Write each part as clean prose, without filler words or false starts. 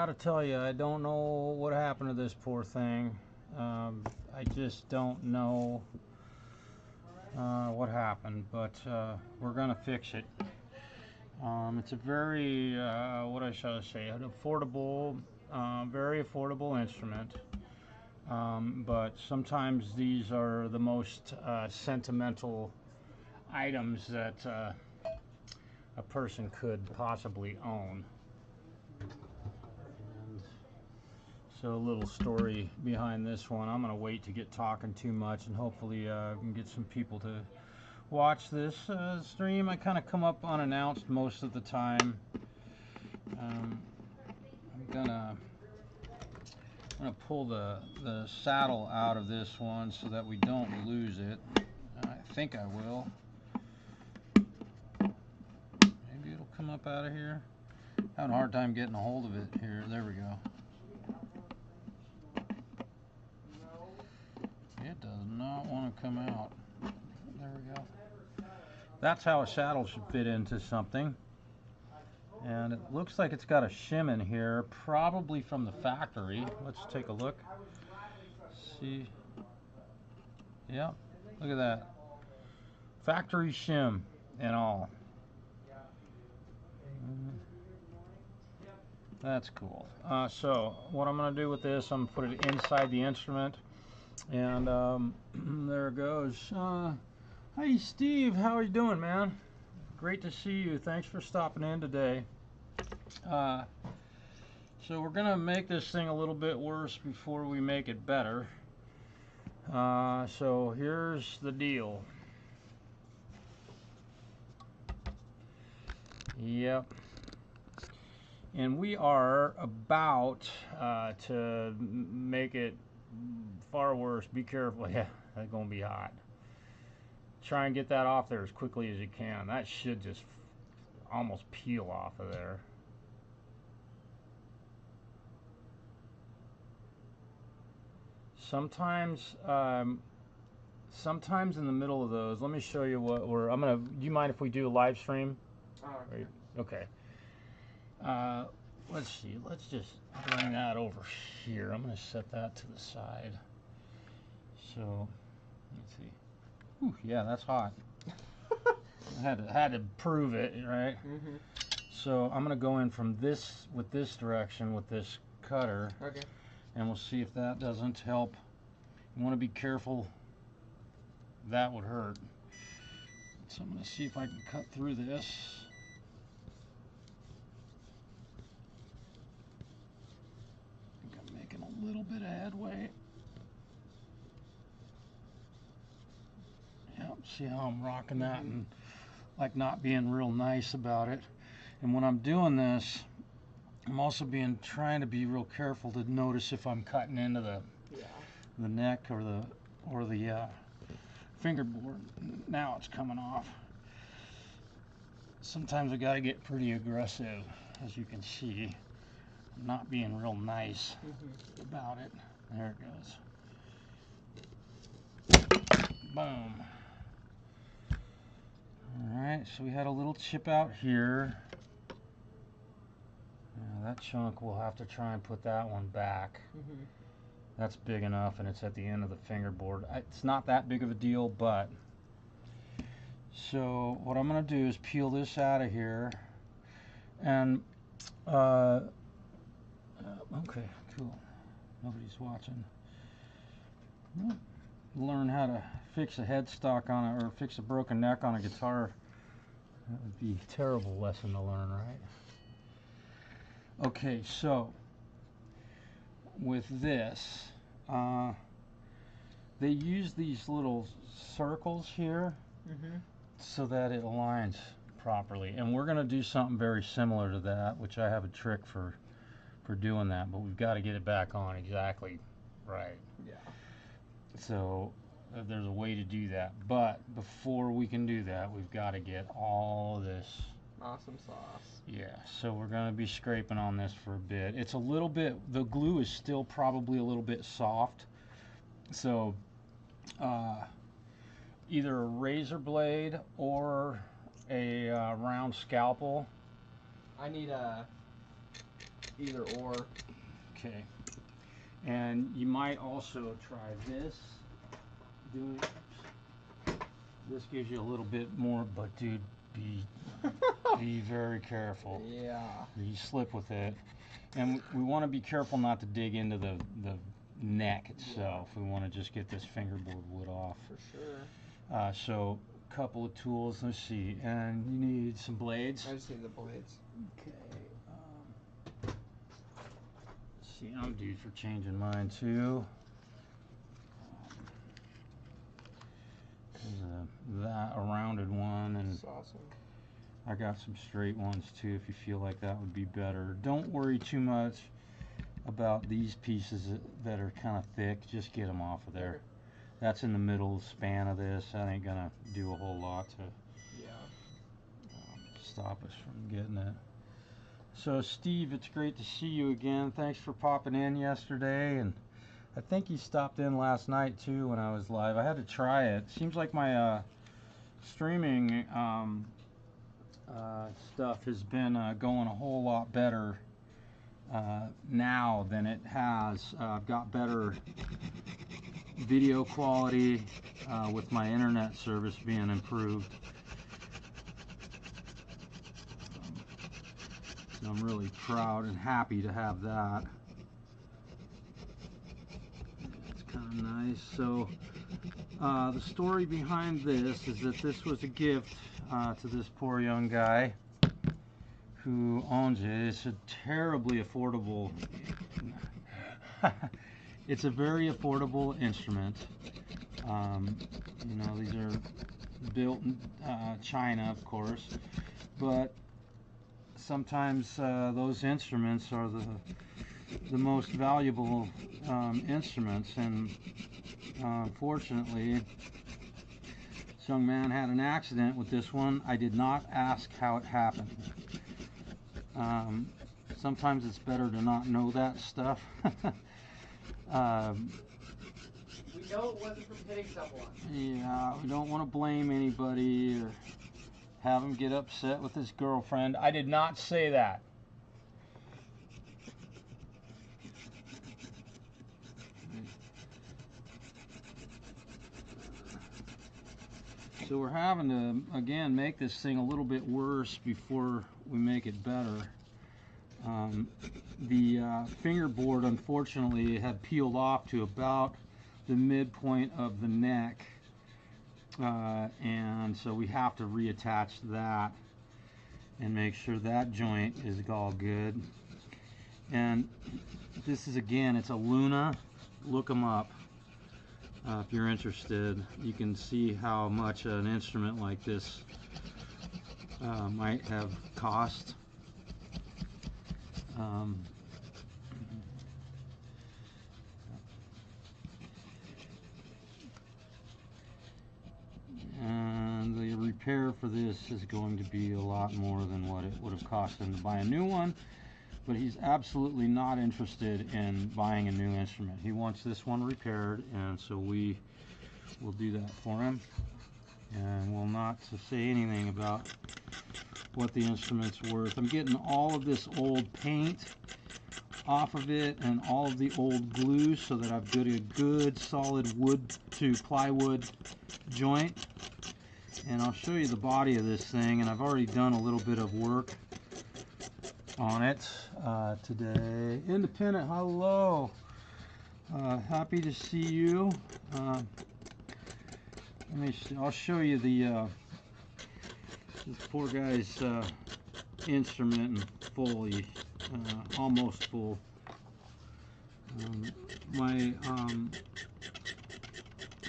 gotta tell you, I don't know what happened to this poor thing. I just don't know what happened, but we're gonna fix it. It's a very, what I shall say, an affordable, very affordable instrument. But sometimes these are the most sentimental items that a person could possibly own. And so a little story behind this one. I'm going to wait to get talking too much, and hopefully I can get some people to watch this stream. I kind of come up unannounced most of the time. I'm gonna pull the saddle out of this one so that we don't lose it. I think I will. Maybe it'll come up out of here. Having a hard time getting a hold of it here. There we go. It does not want to come out. There we go. That's how a saddle should fit into something. And it looks like it's got a shim in here, probably from the factory. Let's take a look. See? Yeah, look at that. Factory shim and all. That's cool. So what I'm going to do with this, I'm going to put it inside the instrument. And there it goes. Hi Steve, how are you doing, man? Great to see you. Thanks for stopping in today. So we're gonna make this thing a little bit worse before we make it better. So here's the deal. Yep. And we are about to make it far worse. Be careful. Yeah, that's gonna be hot. Try and get that off there as quickly as you can. That should just almost peel off of there. Sometimes sometimes in the middle of those, let me show you what we're, do you mind if we do a live stream? Okay. Okay. Let's see, let's just bring that over here. I'm gonna set that to the side. So, let's see. Whew, yeah, that's hot. I had to prove it, right? Mm-hmm. So I'm gonna go in from this with this direction with this cutter. Okay. And we'll see if that doesn't help. You want to be careful. That would hurt. So I'm gonna see if I can cut through this. I think I'm making a little bit of headway. Yep, see how I'm rocking that and like not being real nice about it. And when I'm doing this, I'm also trying to be real careful to notice if I'm cutting into the neck or the fingerboard. Now it's coming off. Sometimes I gotta get pretty aggressive, as you can see. I'm not being real nice about it. There it goes. Boom. Alright, so we had a little chip out here. That chunk, we'll have to try and put that one back. That's big enough, and it's at the end of the fingerboard. It's not that big of a deal, but... So, what I'm going to do is peel this out of here. And, okay, cool. Nobody's watching. Learn how to fix a headstock on it, or fix a broken neck on a guitar. That would be a terrible lesson to learn, right? Okay, so with this, they use these little circles here so that it aligns properly. And we're going to do something very similar to that, which I have a trick for doing that, but we've got to get it back on exactly right. Yeah. So there's a way to do that. But before we can do that, we've got to get all of this awesome sauce. Yeah, so we're going to be scraping on this for a bit. It's a little bit, the glue is still probably a little bit soft. So either a razor blade or a round scalpel. I need a Either or. Okay. And you might also try this. This gives you a little bit more, but dude, be very careful. Yeah. You slip with it. And we want to be careful not to dig into the neck itself. We want to just get this fingerboard wood off. For sure. So a couple of tools. Let's see. And you need some blades. I just need the blades. Okay. Let's see. I'm due for changing mine too. That a rounded one, and That's awesome. I got some straight ones too if you feel like that would be better. Don't worry too much about these pieces that are kind of thick. Just get them off of there. That's in the middle span of this. That ain't gonna do a whole lot to stop us from getting it. So Steve, it's great to see you again. Thanks for popping in yesterday, and I think you stopped in last night too when I was live. I had to try it. Seems like my streaming stuff has been going a whole lot better now than it has. I've got better video quality with my internet service being improved. So I'm really proud and happy to have that. Kind of nice. So the story behind this is that this was a gift to this poor young guy who owns it. It's a terribly affordable it's a very affordable instrument. You know, these are built in China, of course, but sometimes those instruments are the most valuable instruments, and unfortunately this young man had an accident with this one. I did not ask how it happened. Sometimes it's better to not know that stuff. We know it wasn't from hitting someone. Yeah, we don't want to blame anybody or have him get upset with his girlfriend. I did not say that. So we're having to, again, make this thing a little bit worse before we make it better. The fingerboard, unfortunately, had peeled off to about the midpoint of the neck. And so we have to reattach that and make sure that joint is all good. And this is, again, it's a Luna. Look them up. If you're interested, you can see how much an instrument like this might have cost. And the repair for this is going to be a lot more than what it would have cost him to buy a new one. But he's absolutely not interested in buying a new instrument. He wants this one repaired, and so we will do that for him. And we'll not say anything about what the instrument's worth. I'm getting all of this old paint off of it and all of the old glue so that I've got a good solid wood to plywood joint. And I'll show you the body of this thing, and I've already done a little bit of work on it today. Independent, hello. Happy to see you. I'll show you the this poor guy's instrument in full, almost full.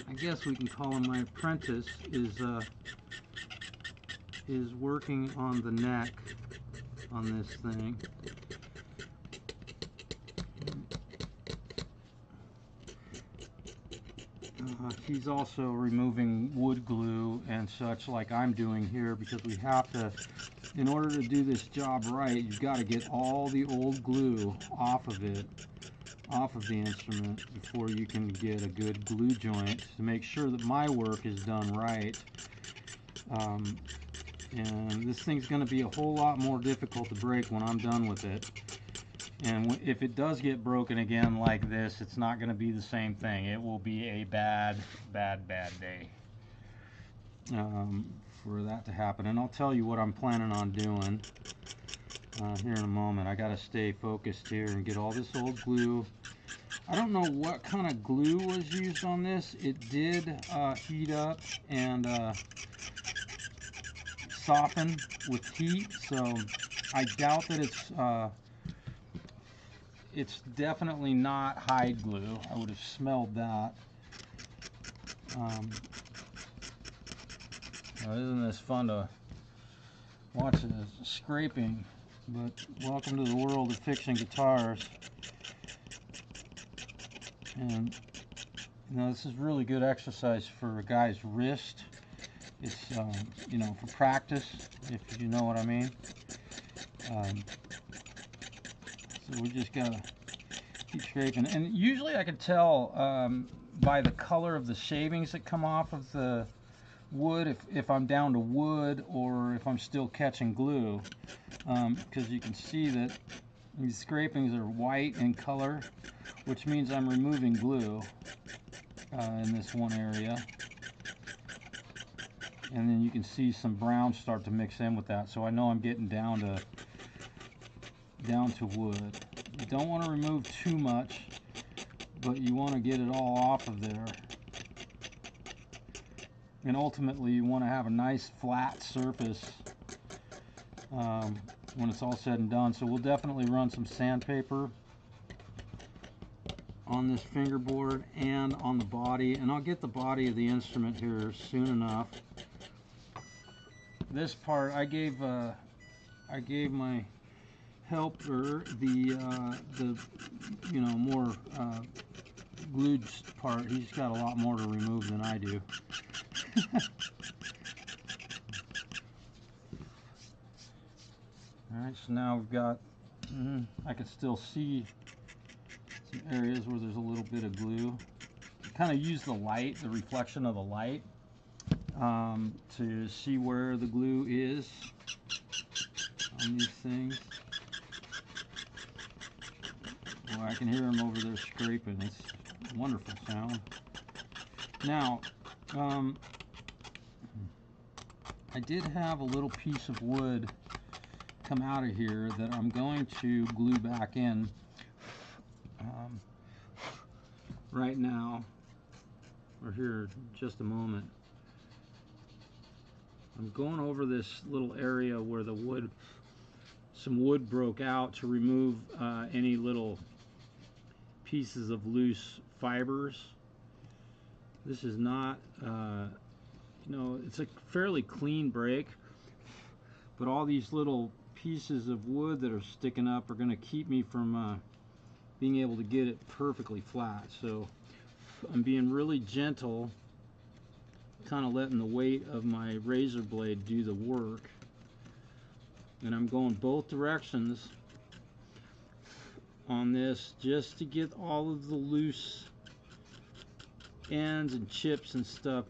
I guess we can call him my apprentice, is working on the neck on this thing. He's also removing wood glue and such like I'm doing here, because we have to, in order to do this job right, you've got to get all the old glue off of it, off of the instrument, before you can get a good glue joint to make sure that my work is done right. And this thing's going to be a whole lot more difficult to break when I'm done with it. And if it does get broken again like this, it's not going to be the same thing. It will be a bad day for that to happen. And I'll tell you what I'm planning on doing here in a moment. I got to stay focused here and get all this old glue. I don't know what kind of glue was used on this. It did heat up and soften with heat, so I doubt that it's definitely not hide glue. I would have smelled that. Isn't this fun to watch the scraping? But welcome to the world of fixing guitars. And you know, this is really good exercise for a guy's wrist. It's you know, for practice, if you know what I mean. So we just gotta keep scraping. And usually I can tell by the color of the shavings that come off of the wood if I'm down to wood or if I'm still catching glue, because you can see that these scrapings are white in color, which means I'm removing glue in this one area. And then you can see some brown start to mix in with that, so I know I'm getting down to wood. You don't want to remove too much, but you want to get it all off of there. And ultimately you want to have a nice flat surface when it's all said and done. So we'll definitely run some sandpaper on this fingerboard and on the body, and I'll get the body of the instrument here soon enough. This part I gave my helper the you know, more glued part. He's got a lot more to remove than I do. Alright, so now we've got, I can still see some areas where there's a little bit of glue. Kind of use the light, the reflection of the light, to see where the glue is on these things. Oh, I can hear him over there scraping. It's a wonderful sound. Now, I did have a little piece of wood come out of here that I'm going to glue back in right now, or here in just a moment. I'm going over this little area where the wood, some wood broke out, to remove any little pieces of loose fibers. This is not, you know, it's a fairly clean break, but all these little pieces of wood that are sticking up are going to keep me from being able to get it perfectly flat. So I'm being really gentle, kind of letting the weight of my razor blade do the work, and I'm going both directions on this just to get all of the loose ends and chips and stuff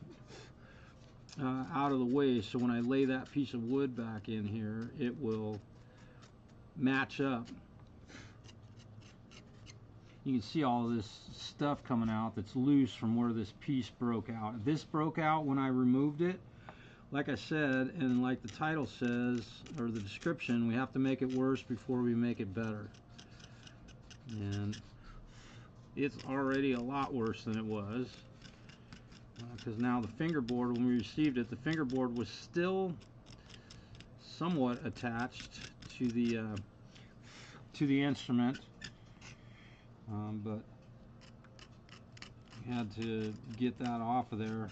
out of the way, so when I lay that piece of wood back in here, it will match up. You can see all of this stuff coming out that's loose from where this piece broke out. This broke out when I removed it. Like I said, and like the title says, or the description, we have to make it worse before we make it better. And it's already a lot worse than it was, because now the fingerboard, when we received it, the fingerboard was still somewhat attached to the instrument, but we had to get that off of there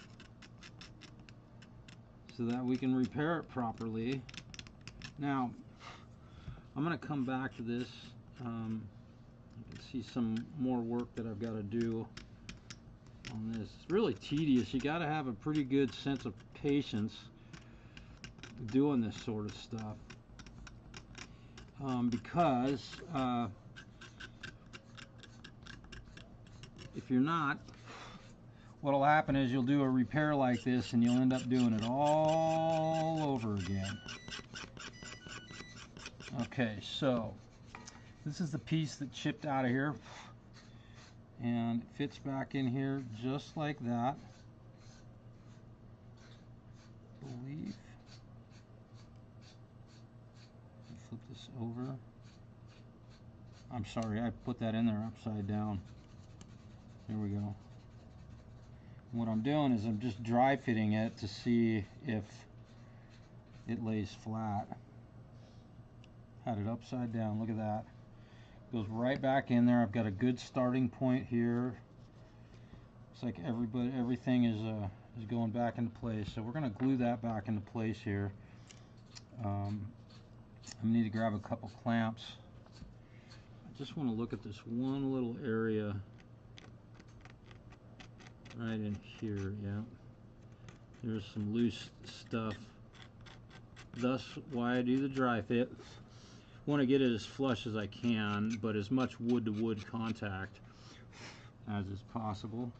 so that we can repair it properly. Now I'm going to come back to this. You can see some more work that I've got to do on this. It's really tedious. You got to have a pretty good sense of patience doing this sort of stuff, because if you're not, what'll happen is you'll do a repair like this and you'll end up doing it all over again. Okay, so This is the piece that chipped out of here, and it fits back in here just like that. I believe. Flip this over. I'm sorry, I put that in there upside down. There we go. What I'm doing is I'm just dry fitting it to see if it lays flat. Had it upside down, look at that. Goes right back in there. I've got a good starting point here. Looks like everything is going back into place. So we're gonna glue that back into place here. I need to grab a couple clamps. I just want to look at this one little area right in here. Yeah, there's some loose stuff. Thus why I do the dry fit. Want to get it as flush as I can, but as much wood to wood contact as is possible.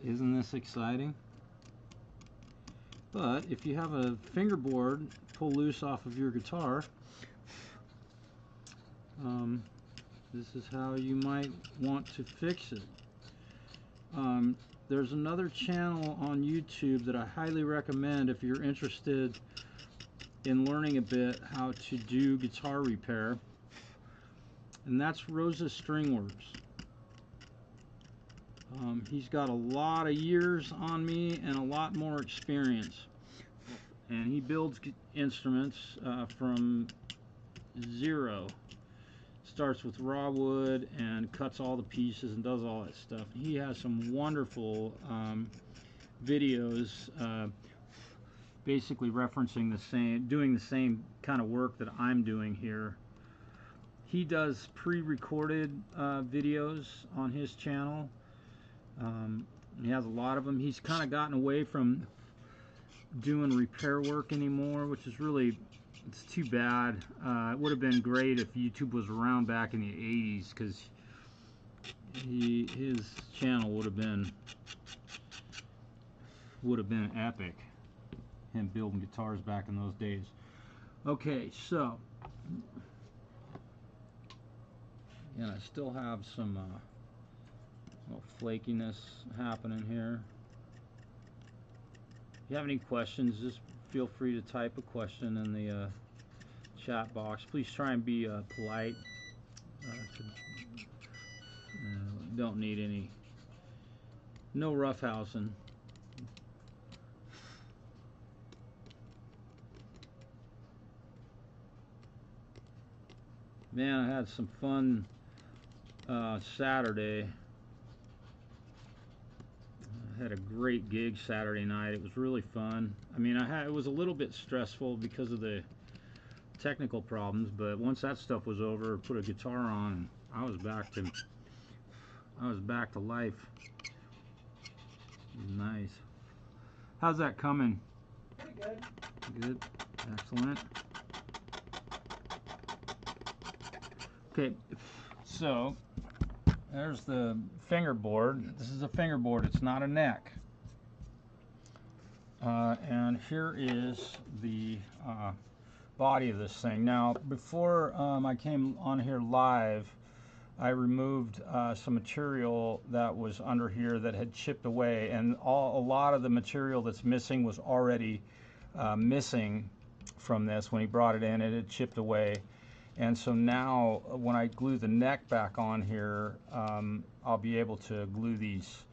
Isn't this exciting? But if you have a fingerboard pull loose off of your guitar, this is how you might want to fix it. There's another channel on YouTube that I highly recommend if you're interested in learning a bit how to do guitar repair, and that's Rose's String Works. He's got a lot of years on me and a lot more experience, and he builds instruments from zero. Starts with raw wood and cuts all the pieces and does all that stuff. He has some wonderful videos basically referencing doing the same kind of work that I'm doing here. He does pre-recorded videos on his channel. He has a lot of them. He's kind of gotten away from doing repair work anymore, which is really, it's too bad. It would have been great if YouTube was around back in the 80s, because his channel would have been epic. Him building guitars back in those days. Okay, so again, I still have some little flakiness happening here. If you have any questions, just feel free to type a question in the chat box. Please try and be polite. Don't need any, no roughhousing. Man, I had some fun Saturday. I had a great gig Saturday night. It was really fun. I mean, it was a little bit stressful because of the technical problems, but once that stuff was over, put a guitar on, and I was back to life. Nice. How's that coming? Pretty good. Good. Excellent. Okay, so there's the fingerboard. This is a fingerboard, it's not a neck. And here is the body of this thing. Now, before I came on here live, I removed some material that was under here that had chipped away, and a lot of the material that's missing was already missing from this. When he brought it in, it had chipped away. And so now when I glue the neck back on here, I'll be able to glue these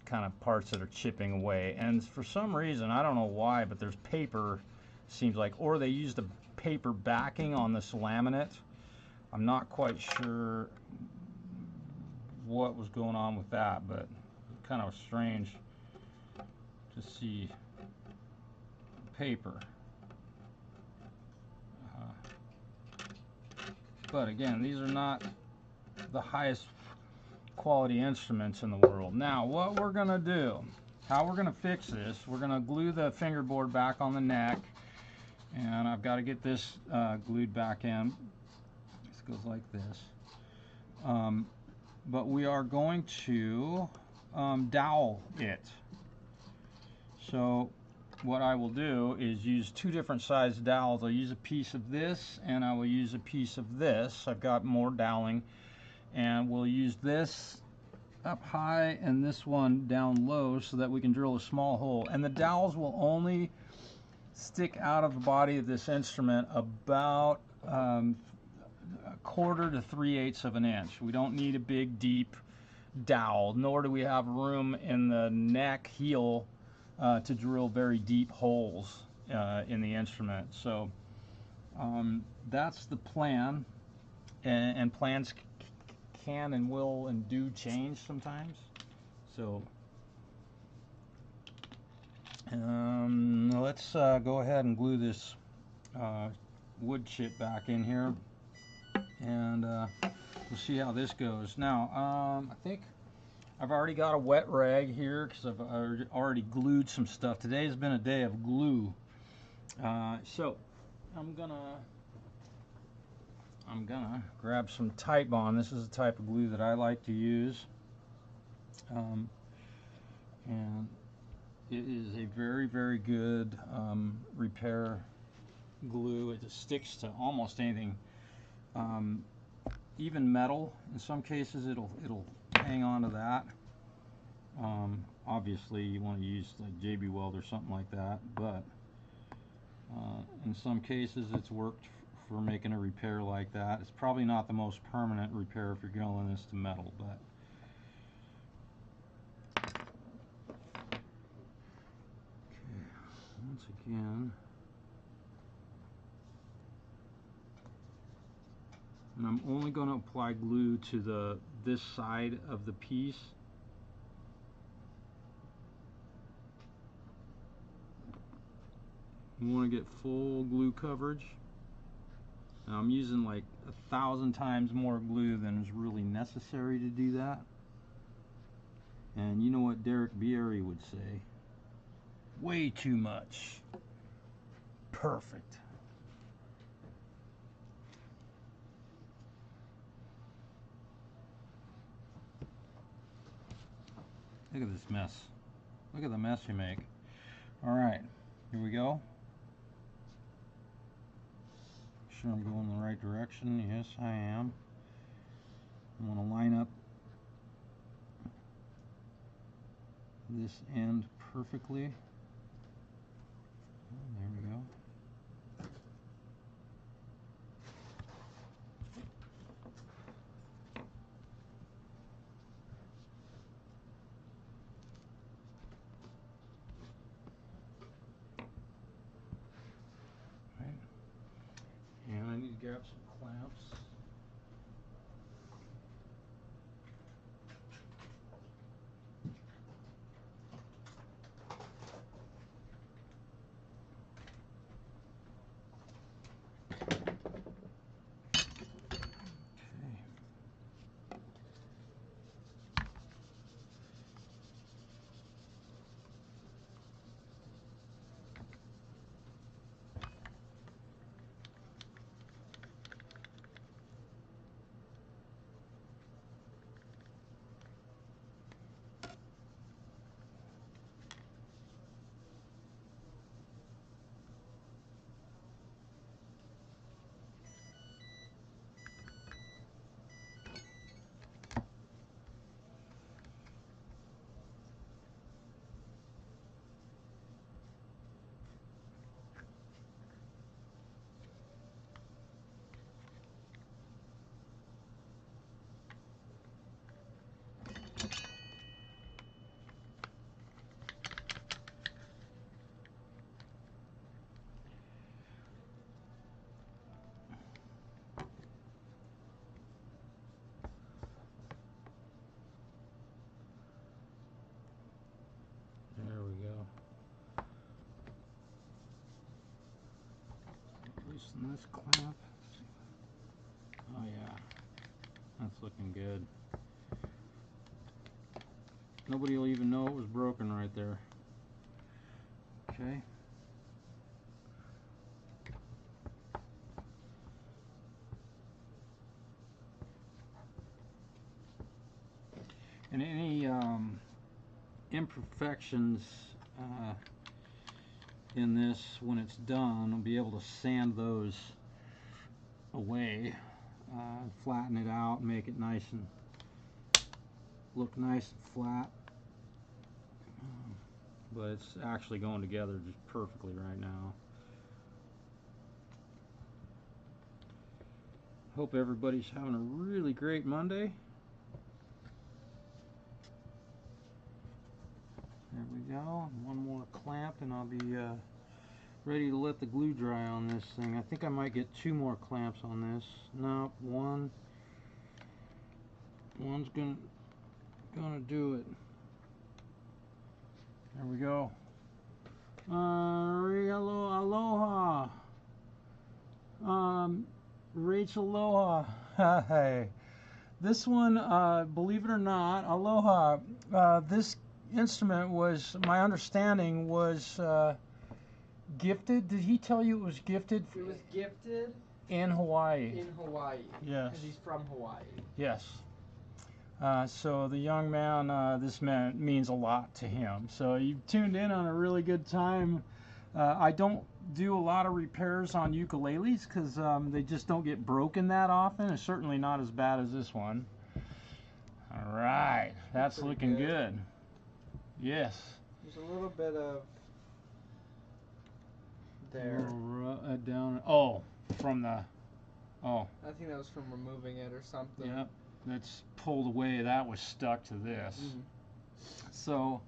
kind of parts that are chipping away. And for some reason, I don't know why, but there's paper, seems like, or they used a paper backing on this laminate. I'm not quite sure what was going on with that, but kind of strange to see paper. But again, these are not the highest quality instruments in the world. Now, what we're gonna do, how we're gonna fix this, we're gonna glue the fingerboard back on the neck, and I've got to get this glued back in. This goes like this. but we are going to dowel it. So what I will do is use two different size dowels. I'll use a piece of this and I will use a piece of this. I've got more doweling, and we'll use this up high and this one down low so that we can drill a small hole. And the dowels will only stick out of the body of this instrument about a 1/4 to 3/8 of an inch. We don't need a big deep dowel, nor do we have room in the neck heel to drill very deep holes in the instrument. So that's the plan, and plans can and will and do change sometimes. So let's go ahead and glue this wood chip back in here, and we'll see how this goes. Now I think I've already got a wet rag here because I've already glued some stuff. Today's been a day of glue. So I'm gonna grab some Type Bond. This is the type of glue that I like to use. And it is a very, very good repair glue. It just sticks to almost anything, even metal. In some cases it'll hang on to that. Obviously you want to use like JB Weld or something like that, but in some cases it's worked for making a repair like that. It's probably not the most permanent repair if you're going this to metal, but okay, once again, and I'm only going to apply glue to this side of the piece. You want to get full glue coverage. Now I'm using like 1,000 times more glue than is really necessary to do that. And you know what Derek Bierry would say? Way too much. Perfect. Look at this mess. Look at the mess you make. All right, here we go. Sure I'm going the right direction. Yes, I am. I want to line up this end perfectly. Oh, there we go. And I need to grab some clamps. There we go. Loosen this clamp. Oh yeah, that's looking good. Nobody will even know it was broken right there. Okay. imperfections in this when it's done. I'll be able to sand those away, flatten it out, make it nice and look nice and flat. But it's actually going together just perfectly right now. Hope everybody's having a really great Monday. There we go. One more clamp and I'll be ready to let the glue dry on this thing. I think I might get 2 more clamps on this. No, one's gonna do it. There we go. Aloha. Rachel Aloha. Hey. This one, believe it or not, Aloha. This instrument was, my understanding, was gifted. Did he tell you it was gifted? It was gifted in Hawaii. In Hawaii. Yes. Because he's from Hawaii. Yes. So the young man, this means a lot to him. So you tuned in on a really good time. I don't do a lot of repairs on ukuleles because they just don't get broken that often. It's certainly not as bad as this one. All right, that's looking good. Yes. There's a little bit of there. Down. Oh, from the. Oh. I think that was from removing it or something. Yep. That's pulled away. That was stuck to this. So, all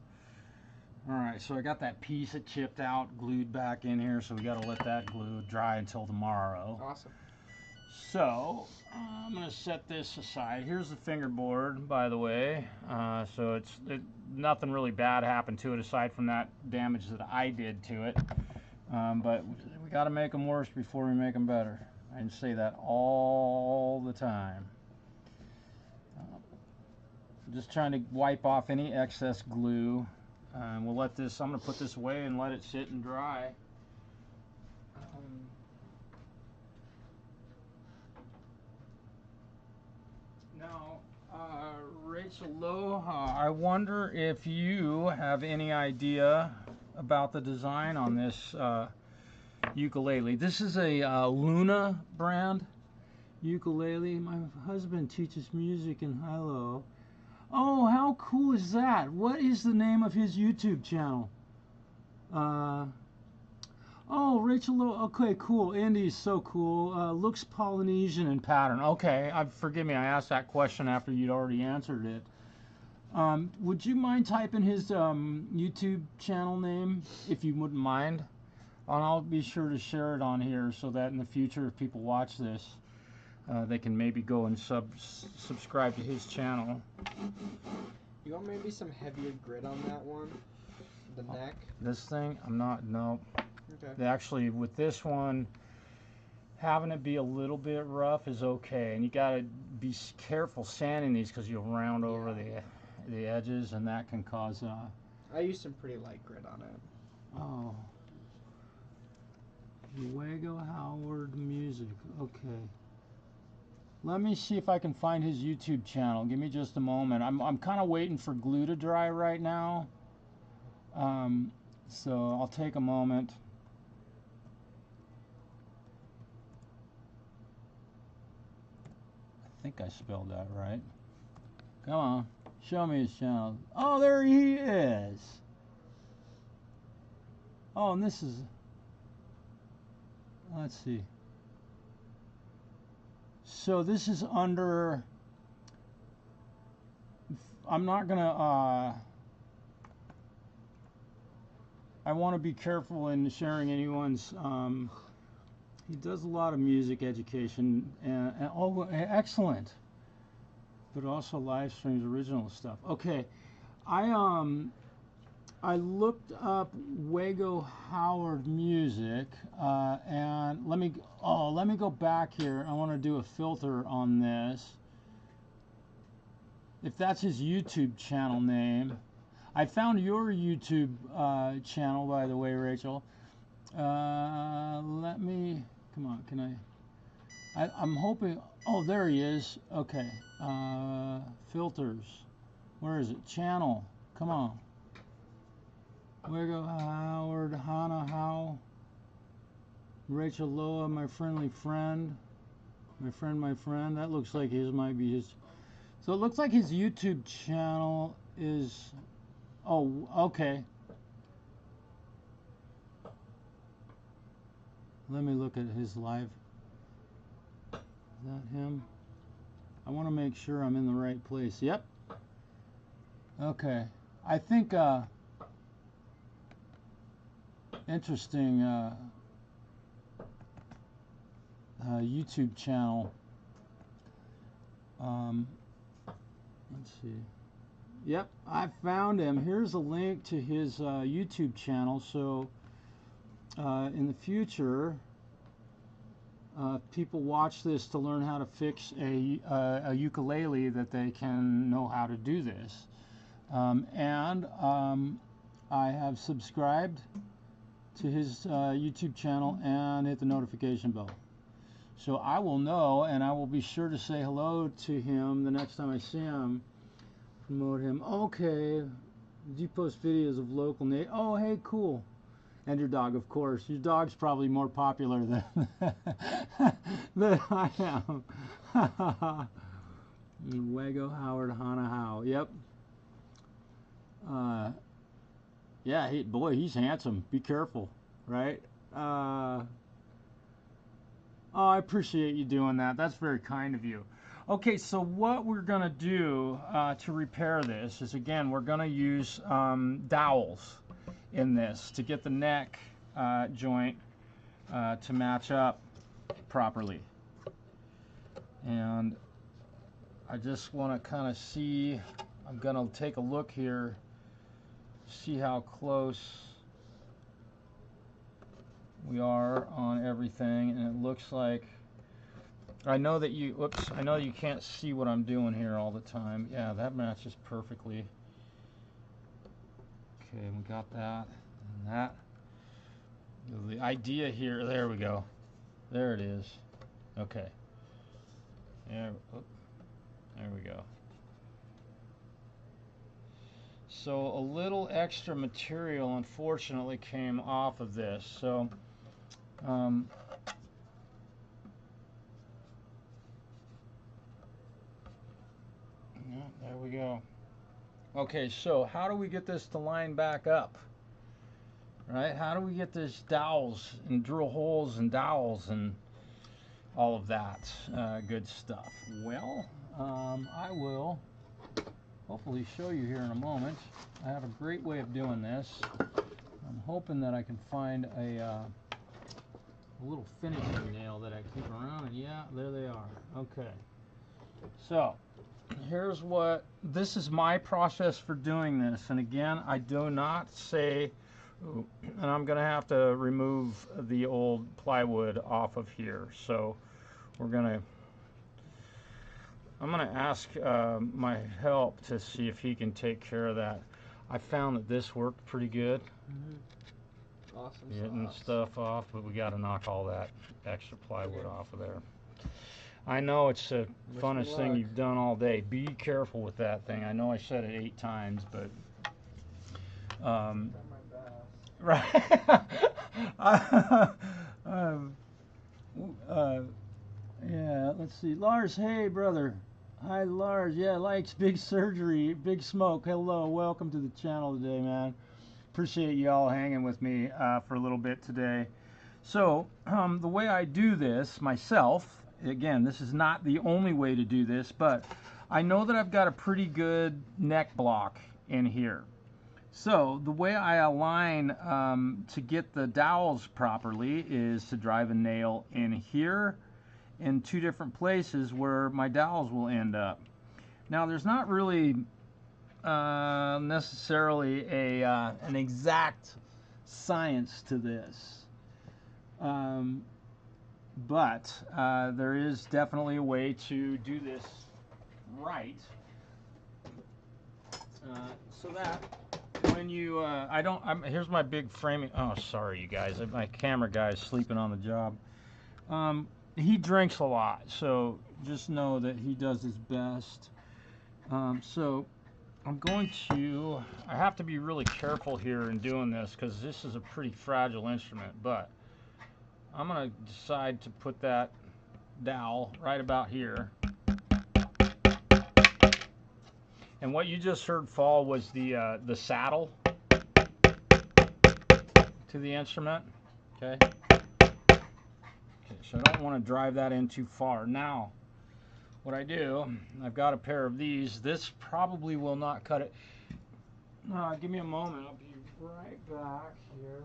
right. So I got that piece that chipped out, glued back in here. So we got to let that glue dry until tomorrow. Awesome. So I'm gonna set this aside. Here's the fingerboard, by the way. So nothing really bad happened to it aside from that damage that I did to it. But we got to make them worse before we make them better. I can say that all the time. Just trying to wipe off any excess glue. We'll let this, I'm going to put this away and let it sit and dry. Now, Rachel Aloha, I wonder if you have any idea about the design on this ukulele. This is a Luna brand ukulele. My husband teaches music in Hilo. Oh, how cool is that? What is the name of his YouTube channel? Oh, Rachel, okay, cool. Andy's so cool. Looks Polynesian in pattern. Okay, forgive me, I asked that question after you'd already answered it. Would you mind typing his YouTube channel name, if you wouldn't mind? And I'll be sure to share it on here so that in the future, if people watch this, they can maybe go and subscribe to his channel. You want maybe some heavier grit on that one? The neck? This thing? No. Okay. Actually, with this one, having it be a little bit rough is okay. And you got to be careful sanding these because you'll round over the edges and that can cause... I used some pretty light grit on it. Oh. Fuego Howard Music. Okay. Let me see if I can find his YouTube channel. Give me just a moment. I'm kind of waiting for glue to dry right now. So I'll take a moment. I think I spelled that right. Come on. Show me his channel. Oh, there he is. Oh, and this is... Let's see. So this is under... I'm not going to... I want to be careful in sharing anyone's... he does a lot of music education. Oh, excellent. But also live streams, original stuff. Okay. I looked up Wago Howard Music, and let me go back here. I want to do a filter on this. If that's his YouTube channel name. I found your YouTube channel, by the way, Rachel. Let me, come on, can I'm hoping, oh, there he is. Okay, filters. Where is it? Channel, come on. Wiggle Howard, Hannah Howe, Rachel Loa, my friendly friend. My friend. That looks like his might be his. So it looks like his YouTube channel is. Oh, okay. Let me look at his live. Is that him? I want to make sure I'm in the right place. Yep. Okay. I think interesting YouTube channel. Let's see. Yep, I found him. Here's a link to his YouTube channel. So in the future, people watch this to learn how to fix a ukulele, that they can know how to do this. And I have subscribed to his YouTube channel and hit the notification bell. So I will know, and I will be sure to say hello to him the next time I see him. Promote him. Okay. Do you post videos of local Oh, hey, cool. And your dog, of course. Your dog's probably more popular than, than I am. Wego Howard Hana Howe. Yep. Yeah, boy, he's handsome. Be careful, right? Oh, I appreciate you doing that. That's very kind of you. Okay, so what we're going to do to repair this is, again, we're going to use dowels in this to get the neck joint to match up properly. And I just want to kind of see, I'm going to take a look here, see how close we are on everything, and it looks like, I know that you, whoops, I know you can't see what I'm doing here all the time. Yeah, that matches perfectly. Okay, we got that and that. The idea here, there we go. There it is. Okay. There we go. So a little extra material unfortunately came off of this. So yeah, there we go. Okay, so how do we get this to line back up? Right? How do we get this dowels and drill holes and dowels and all of that good stuff? Well, I will hopefully show you here in a moment. I have a great way of doing this. I'm hoping that I can find a little finishing nail that I keep around, and yeah, there they are. Okay, so here's what, this is my process for doing this, and again, I do not say, and I'm gonna have to remove the old plywood off of here, so I'm gonna ask my help to see if he can take care of that. I found that this worked pretty good. Awesome. Getting stuff off, but we got to knock all that extra plywood off of there. I know it's the funnest thing you've done all day. Be careful with that thing. I know I said it 8 times, but right. Yeah, let's see. Lars, hey brother. Hi Lars. Yeah, likes Big Surgery, Big Smoke. Hello, welcome to the channel today, man. Appreciate you all hanging with me for a little bit today. So the way I do this myself, again, this is not the only way to do this, but I know that I've got a pretty good neck block in here. So the way I align to get the dowels properly is to drive a nail in here in 2 different places where my dowels will end up. Now there's not really necessarily an exact science to this, but there is definitely a way to do this right, so that when you here's my big framing. Oh, sorry you guys, my camera guy's sleeping on the job. He drinks a lot, so just know that he does his best. So I'm going to, I have to be really careful here in doing this because this is a pretty fragile instrument, but I'm going to decide to put that dowel right about here. And what you just heard fall was the saddle to the instrument. Okay. So I don't want to drive that in too far. Now, what I do, I've got a pair of these. This probably will not cut it. Give me a moment. I'll be right back here.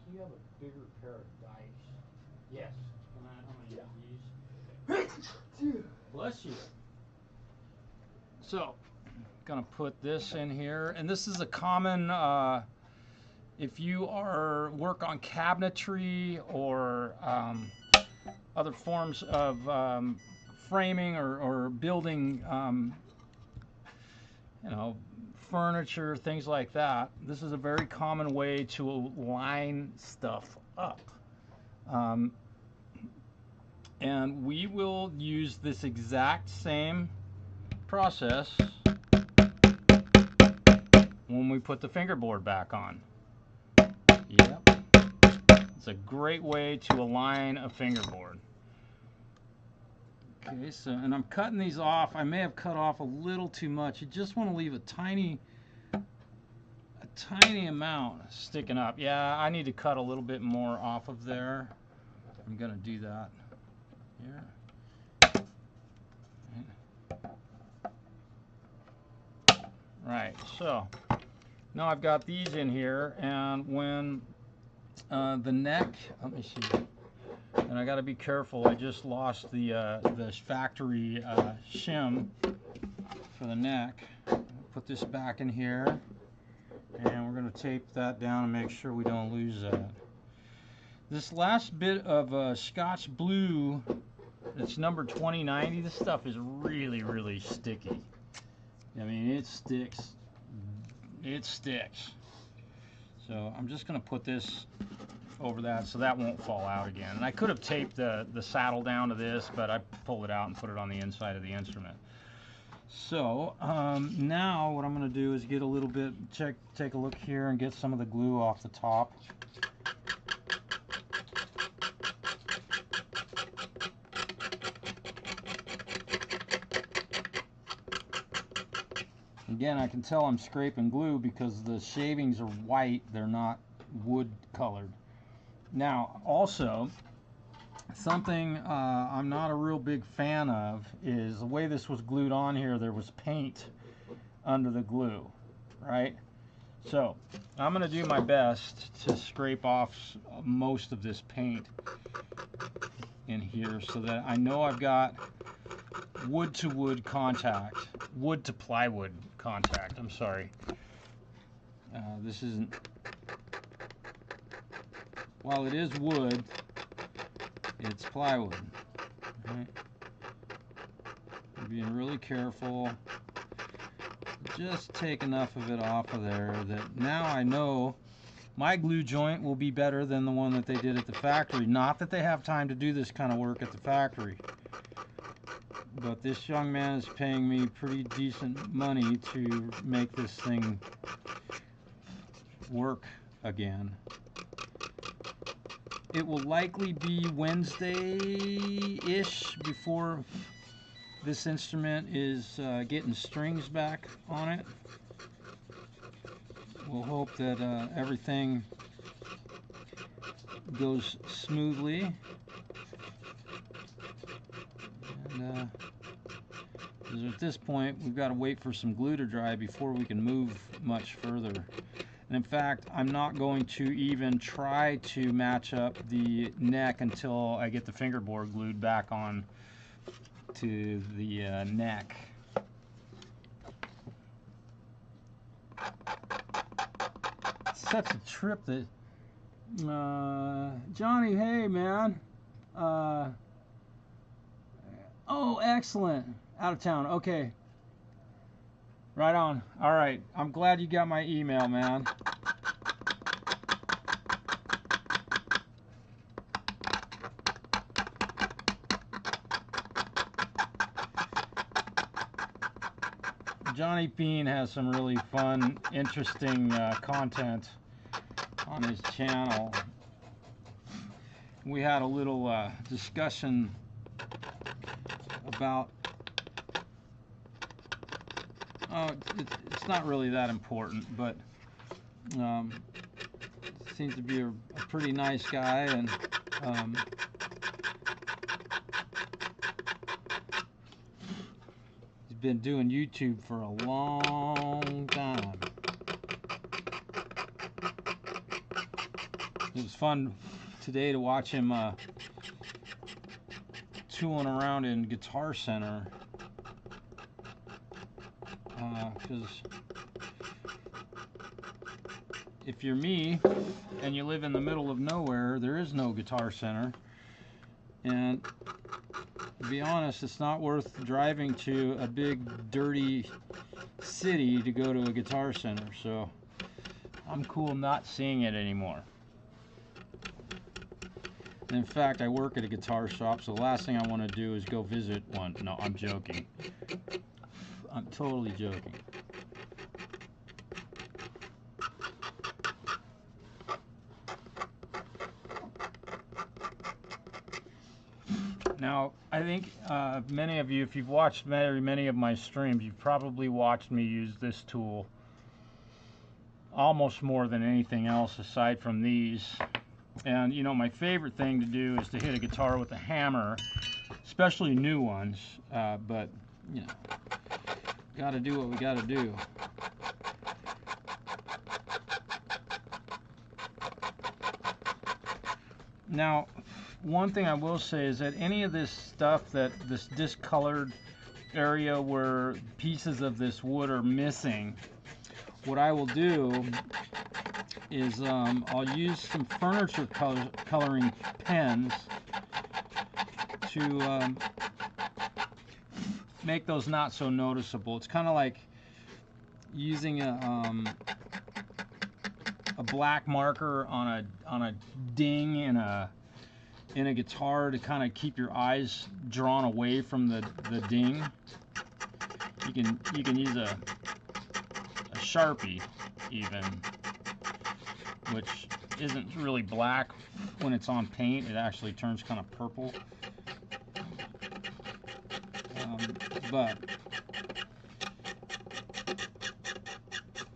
Do you have a bigger pair of dice? Yes. I'm going to use these. Bless you. So, gonna put this in here, and this is a common. If you work on cabinetry or other forms of framing or building, you know, furniture, things like that, this is a very common way to line stuff up. And we will use this exact same process when we put the fingerboard back on. Yep. It's a great way to align a fingerboard. Okay, so, and I'm cutting these off. I may have cut off a little too much. You just want to leave a tiny amount sticking up. Yeah, I need to cut a little bit more off of there. I'm gonna do that here. Right, so now I've got these in here, and when the neck, let me see, and I got to be careful. I just lost the factory shim for the neck. Put this back in here, and we're going to tape that down and make sure we don't lose that. This last bit of Scotch Blue, it's number 2090. This stuff is really, really sticky. I mean, it sticks. It sticks. So I'm just going to put this over that so that won't fall out again. And I could have taped the saddle down to this, but I pulled it out and put it on the inside of the instrument. So now what I'm going to do is get a little bit, take a look here and get some of the glue off the top. Again, I can tell I'm scraping glue because the shavings are white, they're not wood colored. Now, also, something I'm not a real big fan of is the way this was glued on here, there was paint under the glue, right? So, I'm going to do my best to scrape off most of this paint in here so that I know I've got wood to wood contact, wood to plywood contact, I'm sorry. This isn't, while it is wood, it's plywood. Okay. I'm being really careful. Just take enough of it off of there that now I know my glue joint will be better than the one that they did at the factory. Not that they have time to do this kind of work at the factory, but this young man is paying me pretty decent money to make this thing work again. It will likely be Wednesday-ish before this instrument is getting strings back on it. We'll hope that everything goes smoothly. And at this point, we've got to wait for some glue to dry before we can move much further. And in fact, I'm not going to even try to match up the neck until I get the fingerboard glued back on to the neck. It's such a trip that Johnny, hey man. Oh, excellent. Out of town. Okay. Right on. All right. I'm glad you got my email, man. Johnny Bean has some really fun, interesting content on his channel. We had a little discussion about, it's not really that important, but seems to be a pretty nice guy, and he's been doing YouTube for a long time. It was fun today to watch him tooling around in Guitar Center, because if you're me and you live in the middle of nowhere, there is no Guitar Center, and to be honest, it's not worth driving to a big dirty city to go to a Guitar Center, so I'm cool not seeing it anymore. In fact, I work at a guitar shop, so the last thing I want to do is go visit one. No, I'm joking. I'm totally joking. Now, I think many of you, if you've watched many of my streams, you've probably watched me use this tool almost more than anything else aside from these. And you know, my favorite thing to do is to hit a guitar with a hammer, especially new ones, but you know, gotta do what we gotta do. Now, one thing I will say is that any of this stuff, that this discolored area where pieces of this wood are missing, what I will do is I'll use some furniture coloring pens to make those not so noticeable. It's kind of like using a black marker on a ding in a guitar to kind of keep your eyes drawn away from the ding. You can use a Sharpie even, which isn't really black when it's on paint. It actually turns kind of purple. But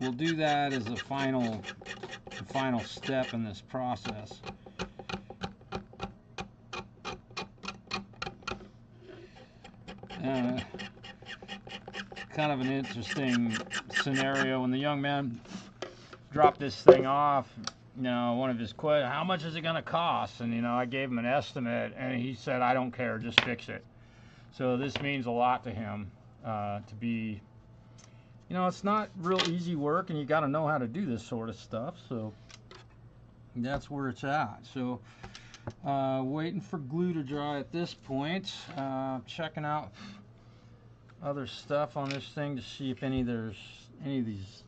we'll do that as the final step in this process. Kind of an interesting scenario when the young man dropped this thing off. You know, one of his questions, how much is it going to cost? And you know, I gave him an estimate, and he said, I don't care, just fix it. So this means a lot to him, to be, you know, it's not real easy work, and you got to know how to do this sort of stuff. So that's where it's at. So waiting for glue to dry at this point. Checking out other stuff on this thing to see if any of these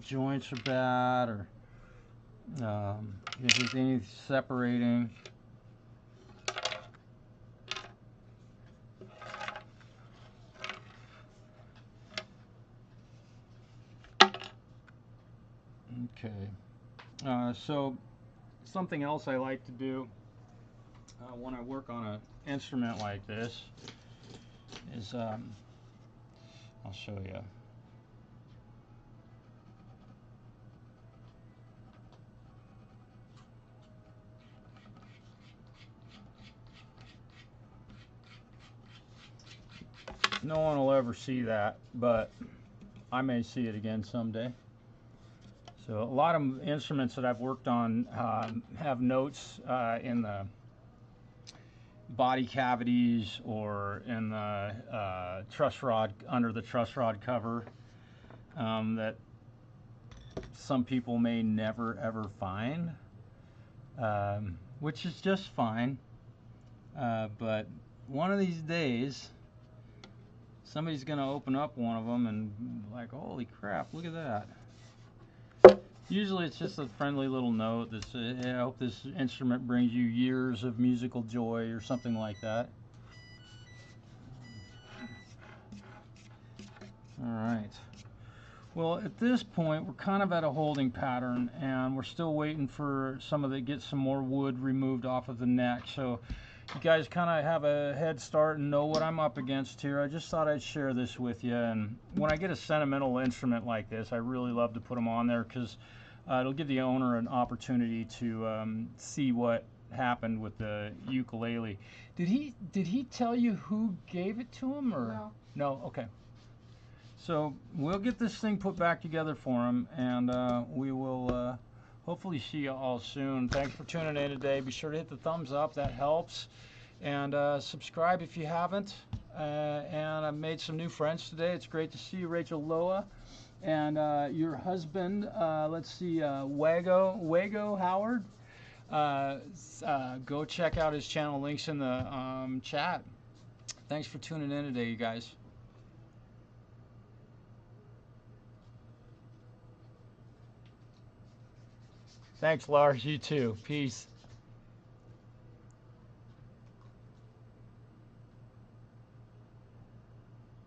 joints are bad, or if there's any separating. Okay, so something else I like to do when I work on an instrument like this is I'll show you. No one will ever see that, but I may see it again someday. So a lot of instruments that I've worked on have notes in the body cavities or in the truss rod, under the truss rod cover, that some people may never ever find, which is just fine. But one of these days, somebody's going to open up one of them and like, holy crap, look at that. Usually it's just a friendly little note that says, hey, I hope this instrument brings you years of musical joy or something like that. All right. Well, at this point, we're kind of at a holding pattern, and we're still waiting for get some more wood removed off of the neck. So you guys kind of have a head start and know what I'm up against here. I just thought I'd share this with you. And when I get a sentimental instrument like this, I really love to put them on there because it'll give the owner an opportunity to see what happened with the ukulele. Did he tell you who gave it to him, or no? No. Okay. So we'll get this thing put back together for him, and we will hopefully see you all soon. Thanks for tuning in today. Be sure to hit the thumbs up, that helps, and subscribe if you haven't. And I've made some new friends today. It's great to see you, Rachel Loa, and your husband. Let's see, Wago Howard. Go check out his channel. Links in the chat. Thanks for tuning in today, you guys. Thanks, Lars. You too. Peace.